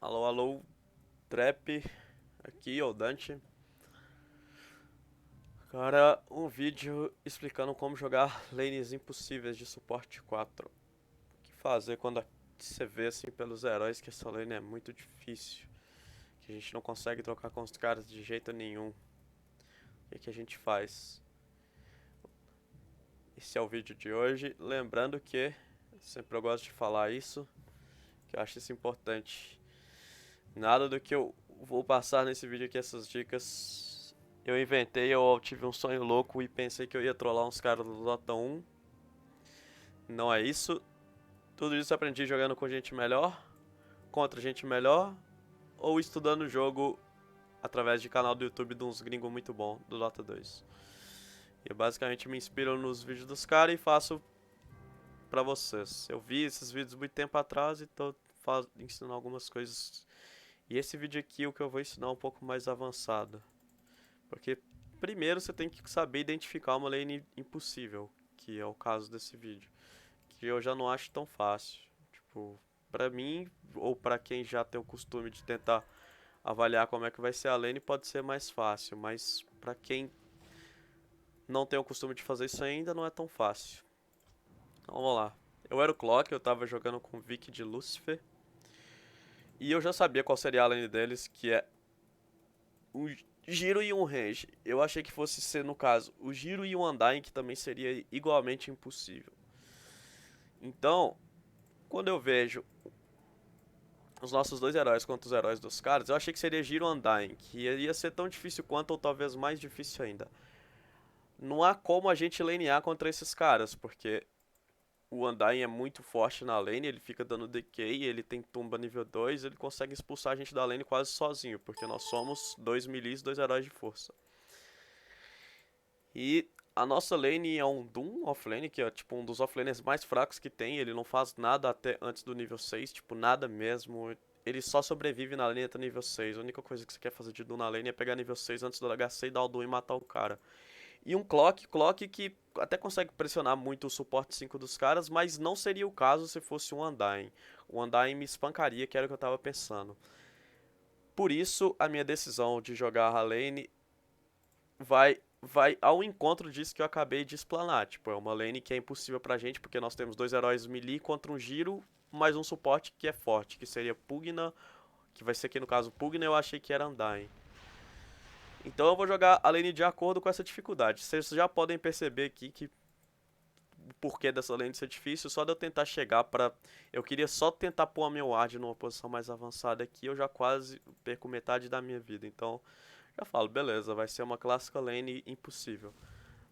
Alô, alô, Trap, aqui, o Dante. Cara, um vídeo explicando como jogar lanes impossíveis de suporte 4. O que fazer quando você vê assim pelos heróis que essa lane é muito difícil, que a gente não consegue trocar com os caras de jeito nenhum. O que a gente faz? Esse é o vídeo de hoje. Lembrando que, sempre eu gosto de falar isso, que eu acho isso importante. Nada do que eu vou passar nesse vídeo aqui, essas dicas, eu inventei, eu tive um sonho louco e pensei que eu ia trollar uns caras do Dota 1. Não é isso. Tudo isso eu aprendi jogando com gente melhor, contra gente melhor, ou estudando o jogo através de canal do YouTube de uns gringos muito bom do Dota 2. Eu basicamente me inspiro nos vídeos dos caras e faço pra vocês. Eu vi esses vídeos muito tempo atrás e tô ensinando algumas coisas. E esse vídeo aqui, o que eu vou ensinar é um pouco mais avançado. Porque primeiro você tem que saber identificar uma lane impossível, que é o caso desse vídeo, que eu já não acho tão fácil. Tipo, pra mim ou pra quem já tem o costume de tentar avaliar como é que vai ser a lane, pode ser mais fácil, mas pra quem não tem o costume de fazer isso ainda, não é tão fácil. Então, vamos lá. Eu era o Clock, eu tava jogando com o Vic de Lucifer, e eu já sabia qual seria a lane deles, que é o giro e um range. Eu achei que fosse ser, no caso, o giro e um undying, que também seria igualmente impossível. Então, quando eu vejo os nossos dois heróis contra os heróis dos caras, eu achei que seria giro undying, que ia ser tão difícil quanto, ou talvez mais difícil ainda. Não há como a gente lanear contra esses caras, porque o Undying é muito forte na lane, ele fica dando decay, ele tem tumba nível 2, ele consegue expulsar a gente da lane quase sozinho, porque nós somos dois melees, dois heróis de força. E a nossa lane é um Doom offlane, que é tipo um dos offlaners mais fracos que tem, ele não faz nada até antes do nível 6, tipo nada mesmo. Ele só sobrevive na lane até nível 6. A única coisa que você quer fazer de Doom na lane é pegar nível 6 antes do HC e dar o Doom e matar o cara. E um Clock que até consegue pressionar muito o suporte 5 dos caras, mas não seria o caso se fosse um Undying. O Undying me espancaria, que era o que eu tava pensando. Por isso, a minha decisão de jogar a lane vai ao encontro disso que eu acabei de explanar. Tipo, é uma lane que é impossível pra gente, porque nós temos dois heróis melee contra um giro, mais um suporte que é forte, que seria Pugna, que vai ser aqui no caso Pugna, eu achei que era Undying. Então eu vou jogar a lane de acordo com essa dificuldade. Vocês já podem perceber aqui que o porquê dessa lane ser difícil, só de eu tentar chegar pra... Eu queria só tentar pôr a minha ward numa posição mais avançada aqui, eu já quase perco metade da minha vida. Então, já falo, beleza, vai ser uma clássica lane impossível.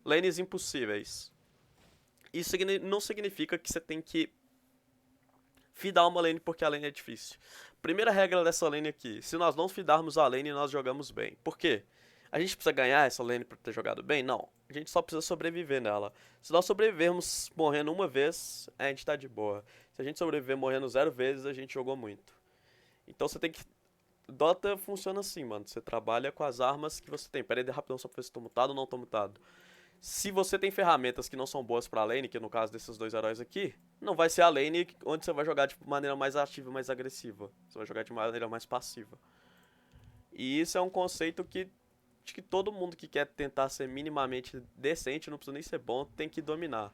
Lanes impossíveis. Isso não significa que você tem que fidar uma lane porque a lane é difícil. Primeira regra dessa lane aqui, se nós não fidarmos a lane, nós jogamos bem. Por quê? A gente precisa ganhar essa lane para ter jogado bem? Não. A gente só precisa sobreviver nela. Se nós sobrevivermos morrendo uma vez, a gente tá de boa. Se a gente sobreviver morrendo 0 vezes, a gente jogou muito. Então você tem que... Dota funciona assim, mano. Você trabalha com as armas que você tem. Pera aí, rapidão, só pra ver se tô mutado ou não tô mutado. Se você tem ferramentas que não são boas pra lane, que no caso desses dois heróis aqui, não vai ser a lane onde você vai jogar de maneira mais ativa, mais agressiva. Você vai jogar de maneira mais passiva. E isso é um conceito que acho que todo mundo que quer tentar ser minimamente decente, não precisa nem ser bom, tem que dominar.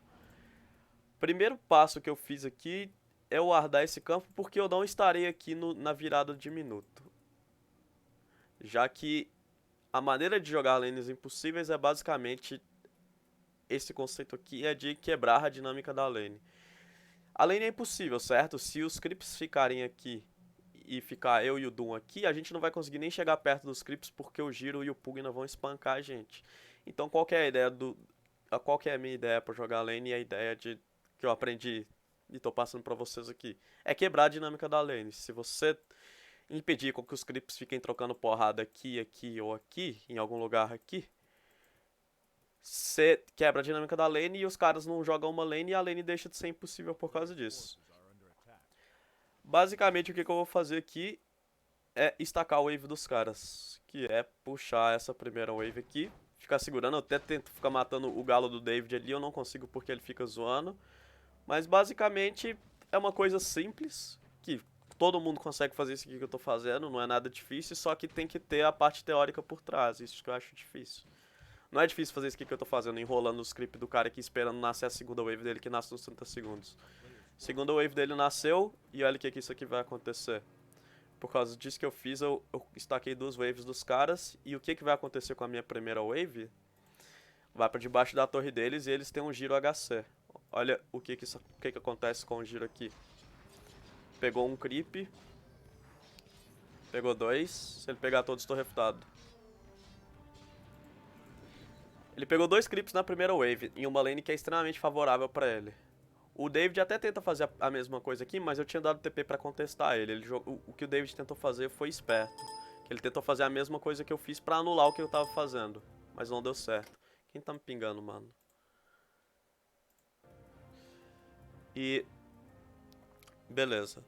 Primeiro passo que eu fiz aqui é guardar esse campo, porque eu não estarei aqui na virada de minuto. Já que a maneira de jogar lanes impossíveis é basicamente esse conceito aqui, é de quebrar a dinâmica da lane. A lane é impossível, certo? Se os creeps ficarem aqui e ficar eu e o Doom aqui, a gente não vai conseguir nem chegar perto dos creeps porque o Giro e o Pugna vão espancar a gente. Então qual que é a ideia qual que é a minha ideia para jogar lane e a ideia que eu aprendi e tô passando para vocês aqui? É quebrar a dinâmica da lane. Se você impedir com que os creeps fiquem trocando porrada aqui, aqui ou aqui, em algum lugar aqui, você quebra a dinâmica da lane e os caras não jogam uma lane e a lane deixa de ser impossível por causa disso. Basicamente o que eu vou fazer aqui é estacar a wave dos caras, que é puxar essa primeira wave aqui, ficar segurando. Eu até tento ficar matando o galo do David ali, eu não consigo porque ele fica zoando, mas basicamente é uma coisa simples, que todo mundo consegue fazer isso aqui que eu tô fazendo, não é nada difícil, só que tem que ter a parte teórica por trás, isso que eu acho difícil. Não é difícil fazer isso aqui que eu tô fazendo, enrolando o script do cara aqui, esperando nascer a segunda wave dele, que nasce nos 30 segundos. Segunda wave dele nasceu, e olha o que isso aqui vai acontecer. Por causa disso que eu fiz, eu estaquei 2 waves dos caras, e o que vai acontecer com a minha primeira wave? Vai pra debaixo da torre deles e eles têm um giro HC. Olha o que acontece com o giro aqui. Pegou um creep. Pegou 2. Se ele pegar todos, estou refutado. Ele pegou 2 creeps na primeira wave, em uma lane que é extremamente favorável pra ele. O David até tenta fazer a mesma coisa aqui, mas eu tinha dado TP pra contestar ele. O que o David tentou fazer foi esperto. Ele tentou fazer a mesma coisa que eu fiz pra anular o que eu tava fazendo. Mas não deu certo. Quem tá me pingando, mano? E... beleza.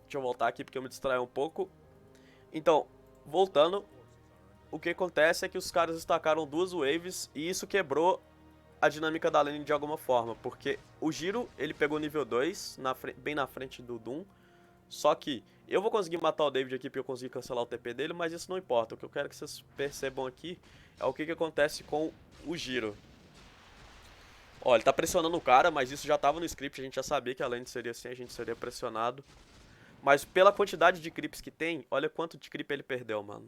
Deixa eu voltar aqui porque eu me distraí um pouco. Então, voltando, o que acontece é que os caras estacaram 2 waves e isso quebrou a dinâmica da lane de alguma forma, porque o Giro, ele pegou nível 2, bem na frente do Doom, só que eu vou conseguir matar o David aqui porque eu consegui cancelar o TP dele, mas isso não importa. O que eu quero que vocês percebam aqui é o que acontece com o Giro. Ó, ele tá pressionando o cara, mas isso já tava no script, a gente já sabia que a lane seria assim, a gente seria pressionado. Mas pela quantidade de creeps que tem, olha quanto de creep ele perdeu, mano.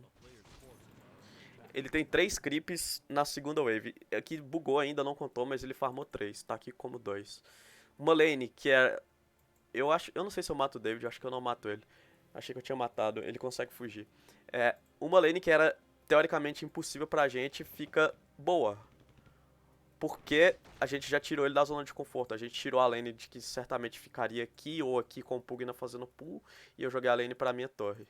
Ele tem 3 creeps na segunda wave. Aqui bugou ainda, não contou, mas ele farmou 3. Tá aqui como 2. Uma lane que é... eu não sei se eu mato o David, eu acho que eu não mato ele. Achei que eu tinha matado, ele consegue fugir. Uma lane que era teoricamente impossível pra gente, fica boa. Porque a gente já tirou ele da zona de conforto. A gente tirou a lane de que certamente ficaria aqui ou aqui com o Pugna fazendo pull. E eu joguei a lane pra minha torre.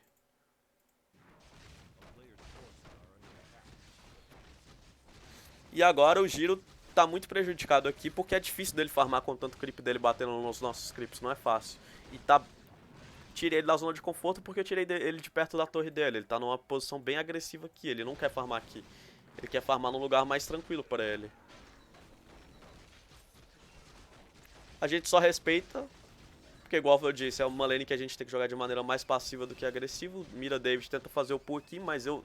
E agora o Giro tá muito prejudicado aqui porque é difícil dele farmar com tanto creep dele batendo nos nossos creeps. Não é fácil. E tirei ele da zona de conforto porque eu tirei ele de perto da torre dele. Ele tá numa posição bem agressiva aqui. Ele não quer farmar aqui. Ele quer farmar num lugar mais tranquilo pra ele. A gente só respeita, porque igual eu disse, é uma lane que a gente tem que jogar de maneira mais passiva do que agressiva. Mira David tenta fazer o pull aqui, mas eu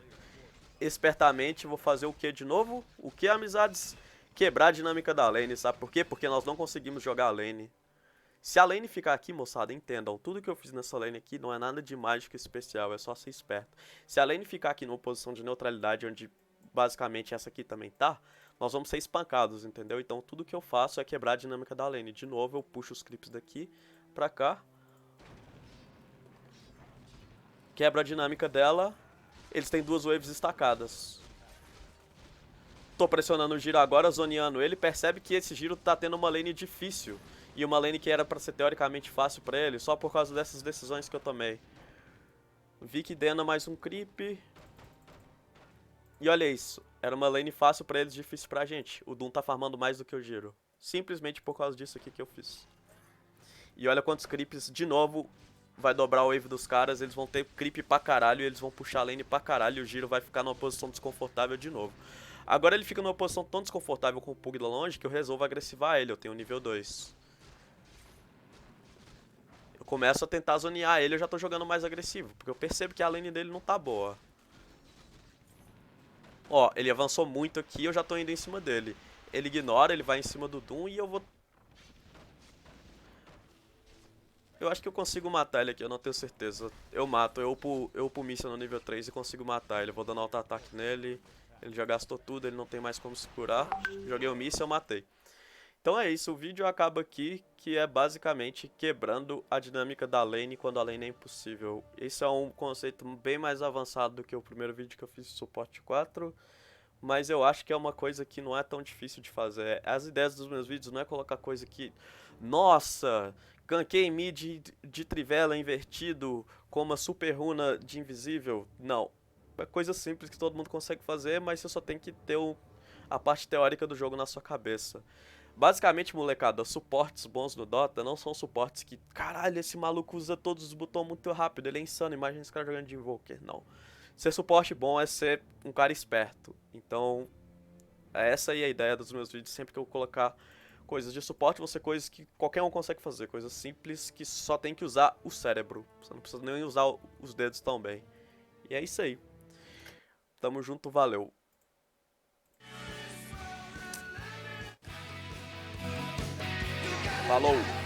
espertamente vou fazer o que de novo? O que, amizades? Quebrar a dinâmica da lane, sabe por quê? Porque nós não conseguimos jogar a lane. Se a lane ficar aqui, moçada, entendam, tudo que eu fiz nessa lane aqui não é nada de mágico especial, é só ser esperto. Se a lane ficar aqui numa posição de neutralidade, onde basicamente essa aqui também tá, nós vamos ser espancados, entendeu? Então tudo que eu faço é quebrar a dinâmica da lane. De novo eu puxo os clips daqui pra cá. Quebra a dinâmica dela. Eles têm 2 waves estacadas. Tô pressionando o Giro agora, zoneando ele. Percebe que esse Giro tá tendo uma lane difícil. E uma lane que era pra ser teoricamente fácil pra ele, só por causa dessas decisões que eu tomei. Vi que Dena mais um creep. E olha isso, era uma lane fácil pra eles, difícil pra gente. O Doom tá farmando mais do que o Giro. Simplesmente por causa disso aqui que eu fiz. E olha quantos creeps, de novo, vai dobrar o wave dos caras. Eles vão ter creep pra caralho e eles vão puxar a lane pra caralho. E o Giro vai ficar numa posição desconfortável de novo. Agora ele fica numa posição tão desconfortável com o Pug lá longe que eu resolvo agressivar ele. Eu tenho nível 2. Eu começo a tentar zonear ele, eu já tô jogando mais agressivo. Porque eu percebo que a lane dele não tá boa. Ó, ele avançou muito aqui, eu já tô indo em cima dele. Ele ignora, ele vai em cima do Doom e eu vou... eu acho que eu consigo matar ele aqui, eu não tenho certeza. Eu mato, eu upo míssil no nível 3 e consigo matar ele. Eu vou dando auto-ataque nele, ele já gastou tudo, ele não tem mais como se curar. Joguei o míssil e eu matei. Então é isso, o vídeo acaba aqui, que é basicamente quebrando a dinâmica da lane quando a lane é impossível. Esse é um conceito bem mais avançado do que o primeiro vídeo que eu fiz de suporte 4. Mas eu acho que é uma coisa que não é tão difícil de fazer. As ideias dos meus vídeos não é colocar coisa que... nossa, ganquei mid de trivela invertido com uma super runa de invisível. Não. É coisa simples que todo mundo consegue fazer, mas você só tem que ter a parte teórica do jogo na sua cabeça. Basicamente, molecada, suportes bons no Dota não são suportes que... caralho, esse maluco usa todos os botões muito rápido, ele é insano, imagina esse cara jogando de Invoker. Não. Ser suporte bom é ser um cara esperto. Então, essa aí é a ideia dos meus vídeos. Sempre que eu colocar Coisas de suporte vão ser coisas que qualquer um consegue fazer, coisas simples que só tem que usar o cérebro. Você não precisa nem usar os dedos também. E é isso aí. Tamo junto, valeu. Falou!